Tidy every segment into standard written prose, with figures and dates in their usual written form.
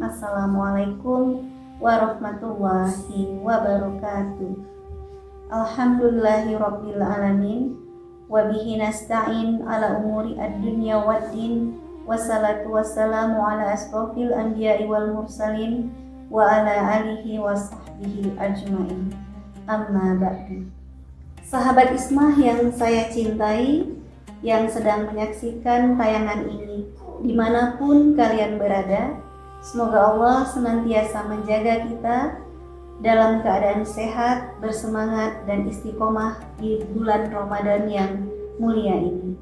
Assalamualaikum warahmatullahi wabarakatuh. Alhamdulillahirabbil alamin wa bihi nasta'in ala umuri ad-dunya waddin. Wassalatu wassalamu ala asrofil anbiya'i wal mursalin wa ala alihi wa sahbihi ajmain. Amma ba'du. Sahabat Ismah yang saya cintai, yang sedang menyaksikan tayangan ini dimanapun kalian berada, semoga Allah senantiasa menjaga kita dalam keadaan sehat, bersemangat, dan istiqomah di bulan Ramadan yang mulia ini.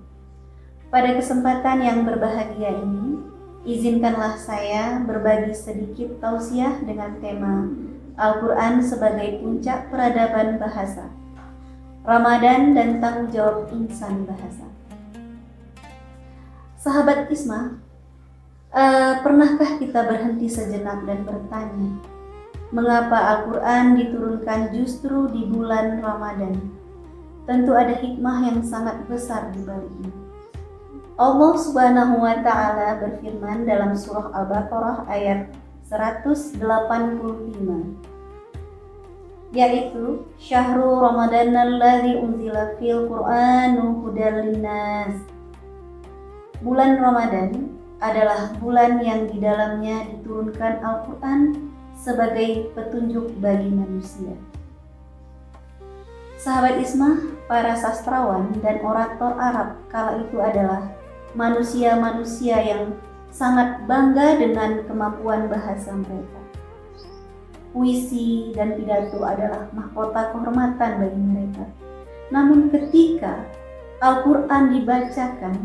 Pada kesempatan yang berbahagia ini, izinkanlah saya berbagi sedikit tausiah dengan tema Al-Quran sebagai puncak peradaban bahasa, Ramadan dan tanggung jawab insan bahasa. Sahabat Ismah, pernahkah kita berhenti sejenak dan bertanya, mengapa Al-Quran diturunkan justru di bulan Ramadan? Tentu ada hikmah yang sangat besar di baliknya. Allah Subhanahu wa Ta'ala berfirman dalam surah Al-Baqarah ayat 185, yaitu Syahrul Ramadanal ladzi unzila fil Qur'anu hudal linnas. Bulan Ramadan adalah bulan yang di dalamnya diturunkan Al-Quran sebagai petunjuk bagi manusia. Sahabat Ismah, para sastrawan dan orator Arab kala itu adalah manusia-manusia yang sangat bangga dengan kemampuan bahasa mereka. Puisi dan pidato adalah mahkota kehormatan bagi mereka. Namun ketika Al-Quran dibacakan,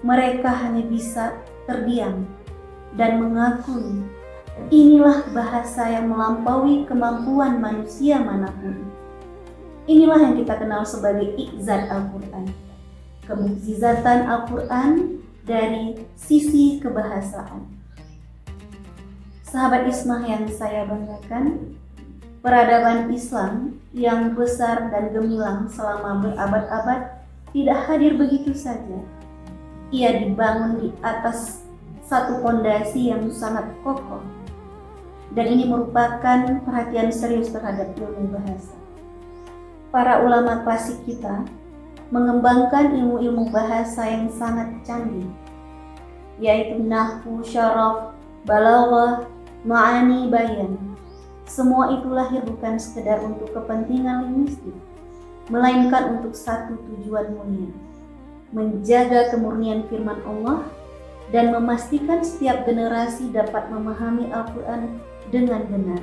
mereka hanya bisa terdiam dan mengakui inilah bahasa yang melampaui kemampuan manusia manapun. Inilah yang kita kenal sebagai i'zaz Al-Quran, kemukjizatan Al-Quran dari sisi kebahasaan. Sahabat Ismah yang saya banggakan, peradaban Islam yang besar dan gemilang selama berabad-abad tidak hadir begitu saja. Ia dibangun di atas satu fondasi yang sangat kokoh, dan ini merupakan perhatian serius terhadap ilmu bahasa. Para ulama klasik kita mengembangkan ilmu-ilmu bahasa yang sangat canggih, yaitu nahwu, syaraf, balaghah, ma'ani, bayan. Semua itu lahir bukan sekedar untuk kepentingan linguistik, melainkan untuk satu tujuan mulia: menjaga kemurnian firman Allah dan memastikan setiap generasi dapat memahami Al-Quran dengan benar.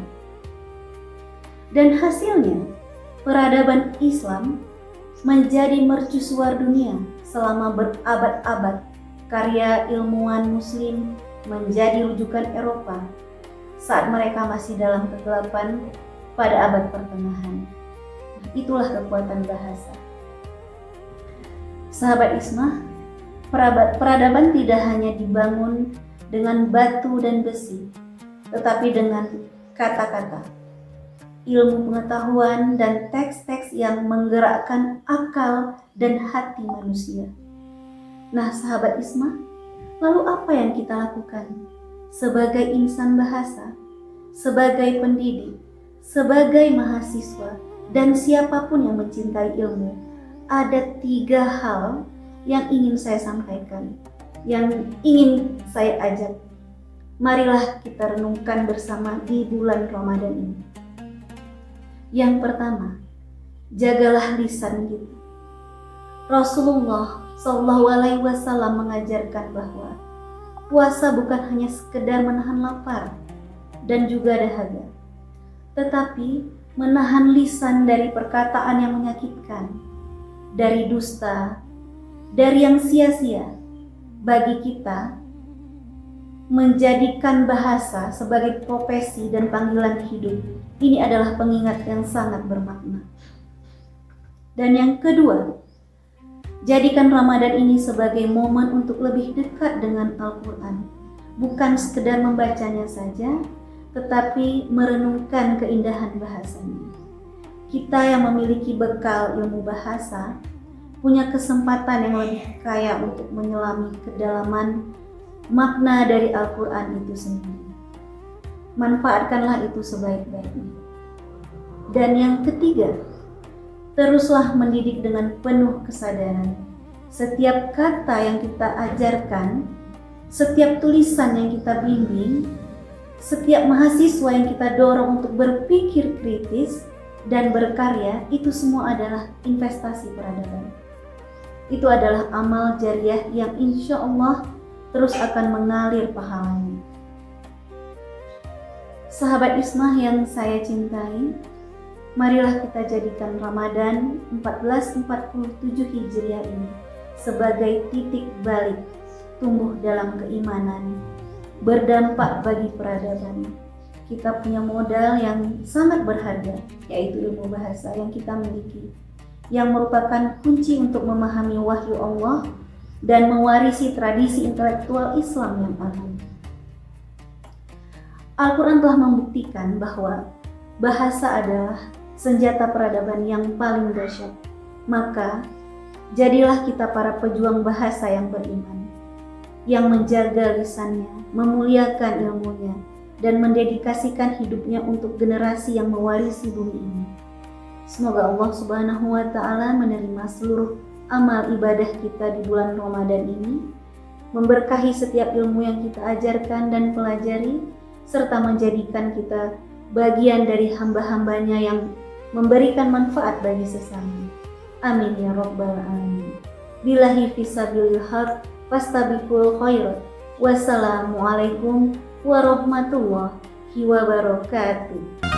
Dan hasilnya, peradaban Islam menjadi mercusuar dunia selama berabad-abad. Karya ilmuwan Muslim menjadi rujukan Eropa saat mereka masih dalam kegelapan pada abad pertengahan. Itulah kekuatan bahasa. Sahabat Ismah, peradaban tidak hanya dibangun dengan batu dan besi, tetapi dengan kata-kata, ilmu pengetahuan, dan teks-teks yang menggerakkan akal dan hati manusia. Nah, sahabat Ismah, lalu apa yang kita lakukan sebagai insan bahasa, sebagai pendidik, sebagai mahasiswa, dan siapapun yang mencintai ilmu? Ada 3 hal yang ingin saya sampaikan, yang ingin saya ajak. Marilah kita renungkan bersama di bulan Ramadan ini. Yang pertama, jagalah lisan kita. Rasulullah SAW mengajarkan bahwa puasa bukan hanya sekedar menahan lapar dan juga dahaga, tetapi menahan lisan dari perkataan yang menyakitkan, dari dusta, dari yang sia-sia. Bagi kita, menjadikan bahasa sebagai profesi dan panggilan hidup, ini adalah pengingat yang sangat bermakna. Dan yang kedua, jadikan Ramadan ini sebagai momen untuk lebih dekat dengan Al-Quran. Bukan sekedar membacanya saja, tetapi merenungkan keindahan bahasanya. Kita yang memiliki bekal ilmu bahasa punya kesempatan yang lebih kaya untuk menyelami kedalaman makna dari Al-Quran itu sendiri. manfaatkanlah itu sebaik-baiknya. Dan yang ketiga, teruslah mendidik dengan penuh kesadaran. Setiap kata yang kita ajarkan, setiap tulisan yang kita bimbing, setiap mahasiswa yang kita dorong untuk berpikir kritis dan berkarya, itu semua adalah investasi peradaban. Itu adalah amal jariah yang insya Allah terus akan mengalir pahalanya. Sahabat Ismah yang saya cintai, marilah kita jadikan Ramadan 1447 Hijriah ini sebagai titik balik tumbuh dalam keimanan, berdampak bagi peradaban. Kita punya modal yang sangat berharga, yaitu ilmu bahasa yang kita miliki, yang merupakan kunci untuk memahami wahyu Allah dan mewarisi tradisi intelektual Islam yang agung. Al-Quran telah membuktikan bahwa bahasa adalah senjata peradaban yang paling dahsyat. Maka, jadilah kita para pejuang bahasa yang beriman, yang menjaga lisannya, memuliakan ilmunya, dan mendedikasikan hidupnya untuk generasi yang mewarisi bumi ini. Semoga Allah Subhanahu wa Ta'ala menerima seluruh amal ibadah kita di bulan Ramadan ini, memberkahi setiap ilmu yang kita ajarkan dan pelajari, serta menjadikan kita bagian dari hamba-hambanya yang memberikan manfaat bagi sesama. Amin ya Rabbal Alamin. Billahi fisabilil haq fastabiqul khairat. Wassalamualaikum warahmatullahi wabarakatuh.